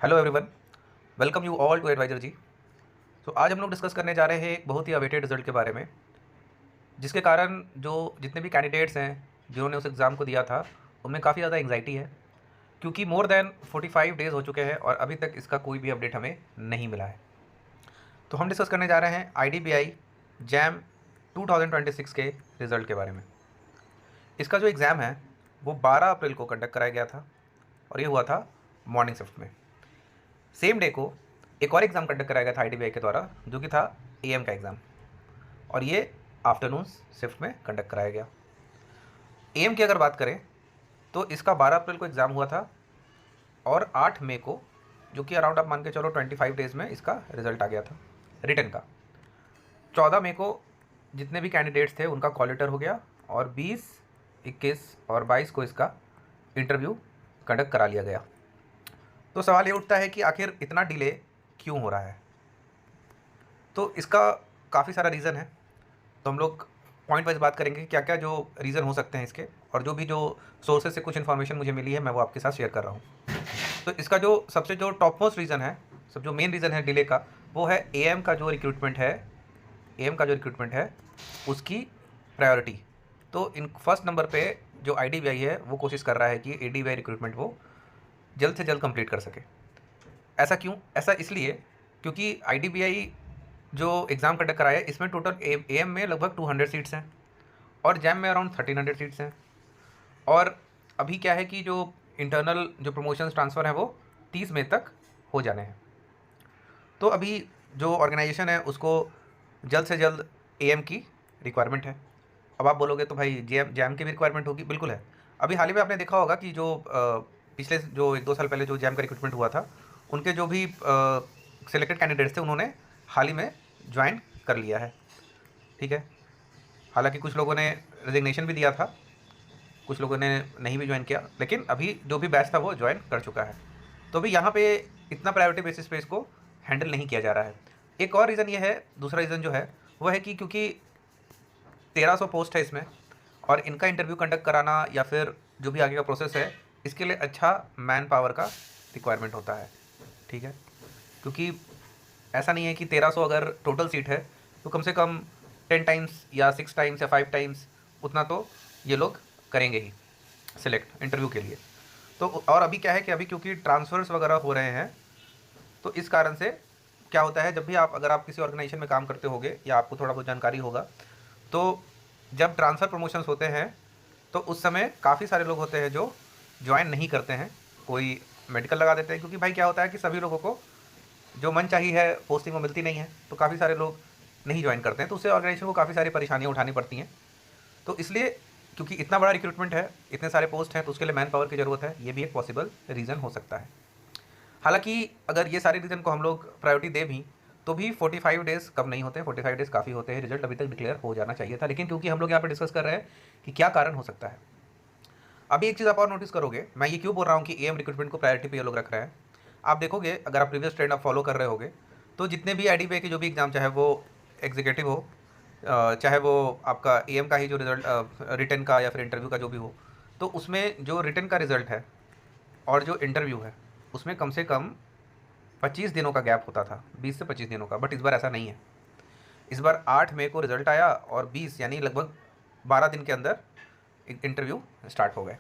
Hello everyone, welcome you all to Advisor ji. तो आज हम लोग डिस्कस करने जा रहे हैं एक बहुत ही अवेटेड रिजल्ट के बारे में, जिसके कारण जो जितने भी कैंडिडेट्स हैं जिन्होंने उस एग्ज़ाम को दिया था, उनमें काफ़ी ज़्यादा एंग्जाइटी है, क्योंकि मोर देन 45 डेज़ हो चुके हैं और अभी तक इसका कोई भी अपडेट हमें नहीं मिला है। तो हम डिस्कस करने जा रहे हैं IDBI जैम 2026 के रिज़ल्ट के बारे में। इसका जो एग्ज़ाम है वो 12 अप्रैल को कंडक्ट कराया गया था और ये हुआ था मॉर्निंग शिफ्ट में। सेम डे को एक और एग्ज़ाम कंडक्ट कराया गया था IDBI के द्वारा, जो कि था AM का एग्ज़ाम, और ये आफ्टरनून शिफ्ट में कंडक्ट कराया गया। AM की अगर बात करें तो इसका 12 अप्रैल को एग्ज़ाम हुआ था और 8 मई को, जो कि अराउंड आप मान के चलो 25 डेज़ में इसका रिजल्ट आ गया था रिटन का। 14 मई को जितने भी कैंडिडेट्स थे उनका कॉल लेटर हो गया और 20, 21 और 22 को इसका इंटरव्यू कंडक्ट करा लिया गया। तो सवाल ये उठता है कि आखिर इतना डिले क्यों हो रहा है। तो इसका काफ़ी सारा रीज़न है, तो हम लोग पॉइंट वाइज बात करेंगे क्या क्या जो रीज़न हो सकते हैं इसके, और जो सोर्सेज से कुछ इन्फॉर्मेशन मुझे मिली है मैं वो आपके साथ शेयर कर रहा हूँ। तो इसका जो सबसे जो टॉप मोस्ट रीज़न है, सब जो मेन रीज़न है डिले का, वो है AM का जो रिक्रूटमेंट है, AM का जो रिक्रूटमेंट है उसकी प्रायोरिटी। तो इन फर्स्ट नंबर पे जो IDBI है वो कोशिश कर रहा है कि ADBI रिक्रूटमेंट वो जल्द से जल्द कंप्लीट कर सके। ऐसा क्यों? ऐसा इसलिए क्योंकि IDBI जो एग्ज़ाम कंडक्ट कराया है इसमें टोटल AM में लगभग 200 सीट्स हैं और जैम में अराउंड 1300 सीट्स हैं। और अभी क्या है कि जो इंटरनल जो प्रमोशंस ट्रांसफ़र हैं वो 30 मई तक हो जाने हैं। तो अभी जो ऑर्गेनाइजेशन है उसको जल्द से जल्द AM की रिक्वायरमेंट है। अब आप बोलोगे तो भाई जैम की भी रिक्वायरमेंट होगी, बिल्कुल है। अभी हाल ही में आपने देखा होगा कि जो पिछले जो 1-2 साल पहले जो जैम का रिक्रूटमेंट हुआ था, उनके जो भी सिलेक्टेड कैंडिडेट्स थे उन्होंने हाल ही में ज्वाइन कर लिया है, ठीक है। हालांकि कुछ लोगों ने रेजिग्नेशन भी दिया था, कुछ लोगों ने नहीं भी ज्वाइन किया, लेकिन अभी जो भी बैच था वो ज्वाइन कर चुका है। तो अभी यहाँ पे इतना प्रायोरिटी बेसिस पे इसको हैंडल नहीं किया जा रहा है। एक और रीज़न ये है, दूसरा रीज़न जो है वो है कि क्योंकि 1300 पोस्ट है इसमें, और इनका इंटरव्यू कंडक्ट कराना या फिर जो भी आगे का प्रोसेस है, इसके लिए अच्छा मैन पावर का रिक्वायरमेंट होता है, ठीक है। क्योंकि ऐसा नहीं है कि 1300 अगर टोटल सीट है तो कम से कम 10 टाइम्स या 6 टाइम्स या 5 टाइम्स उतना तो ये लोग करेंगे ही सिलेक्ट इंटरव्यू के लिए। तो और अभी क्या है कि अभी क्योंकि ट्रांसफ़र्स वगैरह हो रहे हैं, तो इस कारण से क्या होता है, जब भी आप अगर आप किसी ऑर्गेनाइजेशन में काम करते होगे या आपको थोड़ा बहुत जानकारी होगा, तो जब ट्रांसफ़र प्रमोशंस होते हैं तो उस समय काफ़ी सारे लोग होते हैं जो ज्वाइन नहीं करते हैं, कोई मेडिकल लगा देते हैं, क्योंकि भाई क्या होता है कि सभी लोगों को जो मन चाहिए है पोस्टिंग वो मिलती नहीं है, तो काफ़ी सारे लोग नहीं ज्वाइन करते हैं, तो उससे ऑर्गेनाइजेशन को काफ़ी सारी परेशानियाँ उठानी पड़ती हैं। तो इसलिए क्योंकि इतना बड़ा रिक्रूटमेंट है, इतने सारे पोस्ट हैं, तो उसके लिए मैन पावर की ज़रूरत है, ये भी एक पॉसिबल रीज़न हो सकता है। हालांकि अगर ये सारे रीज़न को हम लोग प्रायोरिटी दें भी, तो भी 45 डेज़ कम नहीं होते हैं, 45 डेज़ काफ़ी होते हैं, रिजल्ट अभी तक डिक्लेयर हो जाना चाहिए था। लेकिन क्योंकि हम लोग यहाँ पर डिस्कस कर रहे हैं कि क्या कारण हो सकता है, अभी एक चीज़ आप और नोटिस करोगे, मैं ये क्यों बोल रहा हूँ कि AM रिक्रूटमेंट को प्रायोरिटी पे ये लोग रख रहे हैं। आप देखोगे, अगर आप प्रीवियस ट्रेंड आप फॉलो कर रहे होगे, तो जितने भी IDBI के जो भी एग्ज़ाम, चाहे वो एग्जीक्यूटिव हो, चाहे वो आपका AM का ही जो रिजल्ट रिटन का या फिर इंटरव्यू का जो भी हो, तो उसमें जो रिटन का रिजल्ट है और जो इंटरव्यू है उसमें कम से कम 25 दिनों का गैप होता था, 20 से 25 दिनों का। बट इस बार ऐसा नहीं है। इस बार 8 मई को रिजल्ट आया और 20 यानी लगभग 12 दिन के अंदर इंटरव्यू स्टार्ट हो गए।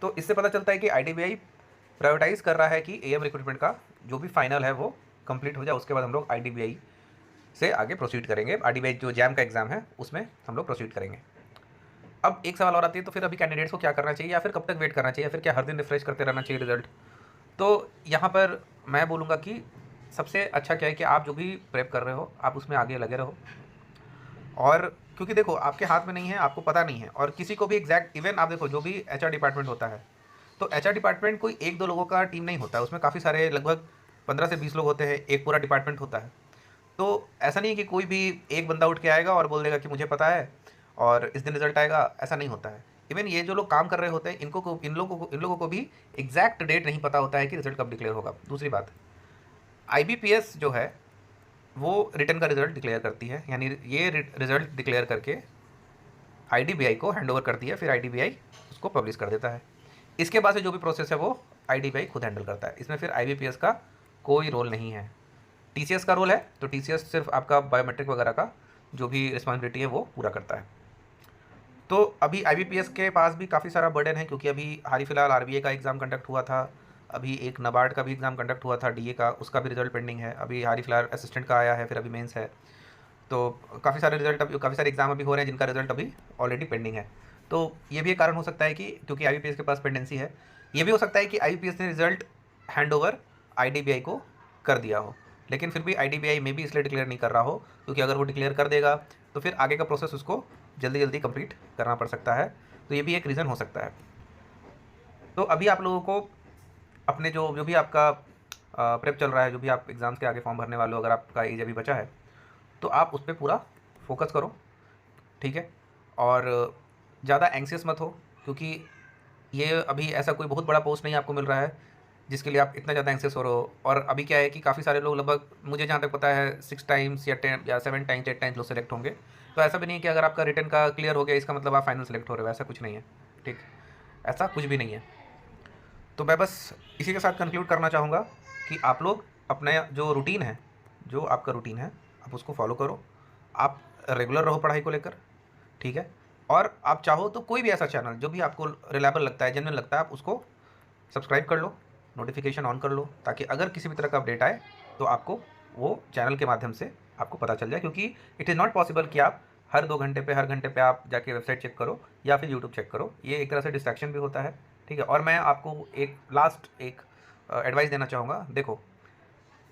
तो इससे पता चलता है कि IDBI प्रायोरिटाइज़ कर रहा है कि AM रिक्रूटमेंट का जो भी फाइनल है वो कंप्लीट हो जाए, उसके बाद हम लोग IDBI से आगे प्रोसीड करेंगे। IDBI जो जैम का एग्ज़ाम है उसमें हम लोग प्रोसीड करेंगे। अब एक सवाल और आती है, तो फिर अभी कैंडिडेट्स को क्या करना चाहिए, या फिर कब तक वेट करना चाहिए, या फिर क्या हर दिन रिफ्रेश करते रहना चाहिए रिजल्ट। तो यहाँ पर मैं बोलूँगा कि सबसे अच्छा क्या है कि आप जो भी प्रेप कर रहे हो आप उसमें आगे लगे रहो। और क्योंकि देखो आपके हाथ में नहीं है, आपको पता नहीं है, और किसी को भी एग्जैक्ट, इवन आप देखो जो भी HR डिपार्टमेंट होता है, तो HR डिपार्टमेंट कोई 1-2 लोगों का टीम नहीं होता है, उसमें काफ़ी सारे लगभग 15 से 20 लोग होते हैं, एक पूरा डिपार्टमेंट होता है। तो ऐसा नहीं है कि कोई भी एक बंदा उठ के आएगा और बोल देगा कि मुझे पता है और इस दिन रिजल्ट आएगा, ऐसा नहीं होता है। इवन ये जो लोग काम कर रहे होते हैं इन लोगों को भी एग्जैक्ट डेट नहीं पता होता है कि रिजल्ट कब डिक्लेयर होगा। दूसरी बात, IBPS जो है वो रिटर्न का रिजल्ट डिक्लेयर करती है, यानी ये रिजल्ट डिक्लेयर करके IDBI को हैंड ओवर करती है, फिर IDBI उसको पब्लिश कर देता है। इसके बाद से जो भी प्रोसेस है वो IDBI खुद हैंडल करता है। इसमें फिर IBPS का कोई रोल नहीं है। TCS का रोल है, तो TCS सिर्फ आपका बायोमेट्रिक वगैरह का जो भी रिस्पॉन्सिबिलिटी है वो पूरा करता है। तो अभी IBPS के पास भी काफ़ी सारा बर्डन है, क्योंकि अभी हाल ही फिलहाल RBI का एग्ज़ाम कंडक्ट हुआ था, अभी एक NABARD का भी एग्ज़ाम कंडक्ट हुआ था DA का, उसका भी रिजल्ट पेंडिंग है। अभी हाल ही फिलहाल असिस्टेंट का आया है, फिर अभी मेंस है। तो काफ़ी सारे एग्ज़ाम अभी हो रहे हैं जिनका रिजल्ट अभी ऑलरेडी पेंडिंग है। तो ये भी एक कारण हो सकता है कि क्योंकि IBPS के पास पेंडेंसी है, ये भी हो सकता है कि IBPS ने रिजल्ट हैंड ओवर IDBI को कर दिया हो, लेकिन फिर भी IDBI में भी इसलिए डिक्लेयर नहीं कर रहा हो क्योंकि अगर वो डिक्लेयर कर देगा तो फिर आगे का प्रोसेस उसको जल्दी जल्दी कंप्लीट करना पड़ सकता है। तो ये भी एक रीज़न हो सकता है। तो अभी आप लोगों को अपने जो जो भी आपका प्रेप चल रहा है, जो भी आप एग्ज़ाम्स के आगे फॉर्म भरने वाले हो, अगर आपका एज अभी बचा है तो आप उस पर पूरा फोकस करो, ठीक है। और ज़्यादा एंग्सियस मत हो, क्योंकि ये अभी ऐसा कोई बहुत बड़ा पोस्ट नहीं आपको मिल रहा है जिसके लिए आप इतना ज़्यादा एंग्सियस हो रहे हो। और अभी क्या है कि काफ़ी सारे लोग, लगभग मुझे जहाँ तक पता है 6 टाइम्स या 10 या 7 टाइम्स 8 टाइम्स लोग सेलेक्ट होंगे। तो ऐसा भी नहीं है कि अगर आपका रिटर्न का क्लियर हो गया इसका मतलब आप फाइनल सेलेक्ट हो रहे हो, ऐसा कुछ नहीं है, ठीक। ऐसा कुछ भी नहीं है। तो मैं बस इसी के साथ कंक्लूड करना चाहूँगा कि आप लोग अपना जो रूटीन है, जो आपका रूटीन है, आप उसको फॉलो करो। आप रेगुलर रहो पढ़ाई को लेकर, ठीक है। और आप चाहो तो कोई भी ऐसा चैनल जो भी आपको रिलायबल लगता है, जेन्युइन लगता है, आप उसको सब्सक्राइब कर लो, नोटिफिकेशन ऑन कर लो, ताकि अगर किसी भी तरह का अपडेट आए तो आपको वो चैनल के माध्यम से आपको पता चल जाए। क्योंकि इट इज़ नॉट पॉसिबल कि आप हर 2 घंटे पे, हर घंटे पे आप जाके वेबसाइट चेक करो या फिर यूट्यूब चेक करो। ये एक तरह से डिस्ट्रैक्शन भी होता है, ठीक है। और मैं आपको एक लास्ट एडवाइस देना चाहूँगा। देखो,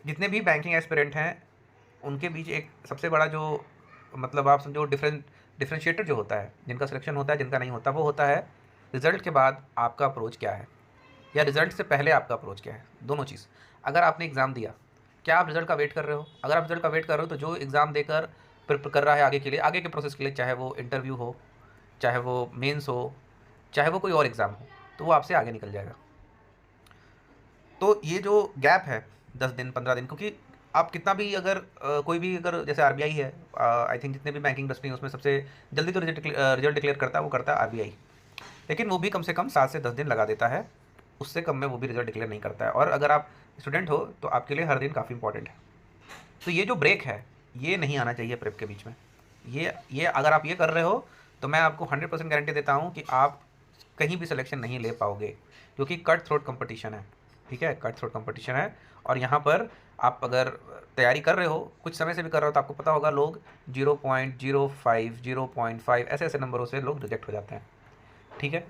जितने भी बैंकिंग एस्पिरेंट हैं उनके बीच एक सबसे बड़ा जो, मतलब आप समझो, डिफरेंशिएटर जो होता है, जिनका सिलेक्शन होता है, जिनका नहीं होता, वो होता है रिज़ल्ट के बाद आपका अप्रोच क्या है या रिज़ल्ट से पहले आपका अप्रोच क्या है। दोनों चीज़। अगर आपने एग्ज़ाम दिया, क्या आप रिज़ल्ट का वेट कर रहे हो? अगर आप रिज़ल्ट का वेट कर रहे हो तो जो एग्ज़ाम देकर प्रिपेयर कर रहा है आगे के लिए, आगे के प्रोसेस के लिए, चाहे वो इंटरव्यू हो, चाहे वो मेंस हो, चाहे वो कोई और एग्ज़ाम हो, तो वो आपसे आगे निकल जाएगा। तो ये जो गैप है 10 दिन 15 दिन, क्योंकि आप कितना भी अगर कोई भी, अगर जैसे RBI है, आई थिंक जितने भी बैंकिंग इंडस्ट्री है उसमें सबसे जल्दी तो रिजल्ट डिक्लेयर करता है, वो करता है RBI। लेकिन वो भी कम से कम 7 से 10 दिन लगा देता है, उससे कम में वो भी रिजल्ट डिक्लेयर नहीं करता है। और अगर आप स्टूडेंट हो तो आपके लिए हर दिन काफ़ी इंपॉर्टेंट है। तो ये जो ब्रेक है ये नहीं आना चाहिए प्रेप के बीच में। ये अगर आप ये कर रहे हो तो मैं आपको 100% गारंटी देता हूँ कि आप कहीं भी सिलेक्शन नहीं ले पाओगे, क्योंकि कट थ्रोट कंपटीशन है, ठीक है। कट थ्रोट कंपटीशन है, और यहाँ पर आप अगर तैयारी कर रहे हो, कुछ समय से भी कर रहे हो, तो आपको पता होगा लोग 0.05 0.5 ऐसे ऐसे नंबरों से लोग रिजेक्ट हो जाते हैं, ठीक है।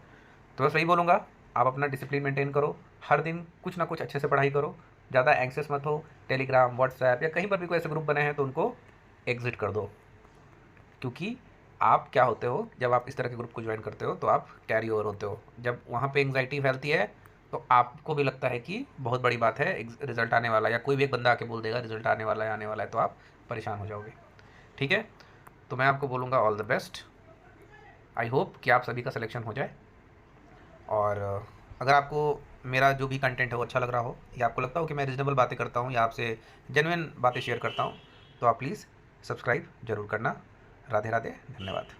तो बस वही बोलूँगा, आप अपना डिसिप्लिन मेंटेन करो, हर दिन कुछ ना कुछ अच्छे से पढ़ाई करो, ज़्यादा एंक्सियस मत हो। टेलीग्राम, व्हाट्सएप या कहीं पर भी कोई ऐसे ग्रुप बने हैं तो उनको एग्ज़िट कर दो, क्योंकि आप क्या होते हो, जब आप इस तरह के ग्रुप को ज्वाइन करते हो तो आप कैरी ओवर होते हो। जब वहाँ पे एंग्जाइटी फैलती है तो आपको भी लगता है कि बहुत बड़ी बात है, रिजल्ट आने वाला है, या कोई भी एक बंदा आके बोल देगा रिजल्ट आने वाला है, आने वाला है, तो आप परेशान हो जाओगे, ठीक है। तो मैं आपको बोलूँगा all the best. I hope कि आप सभी का सिलेक्शन हो जाए। और अगर आपको मेरा जो भी कंटेंट है वो अच्छा लग रहा हो, या आपको लगता हो कि मैं रीज़नेबल बातें करता हूँ या आपसे जेन्युइन बातें शेयर करता हूँ, तो आप प्लीज़ सब्सक्राइब ज़रूर करना। राधे राधे, धन्यवाद।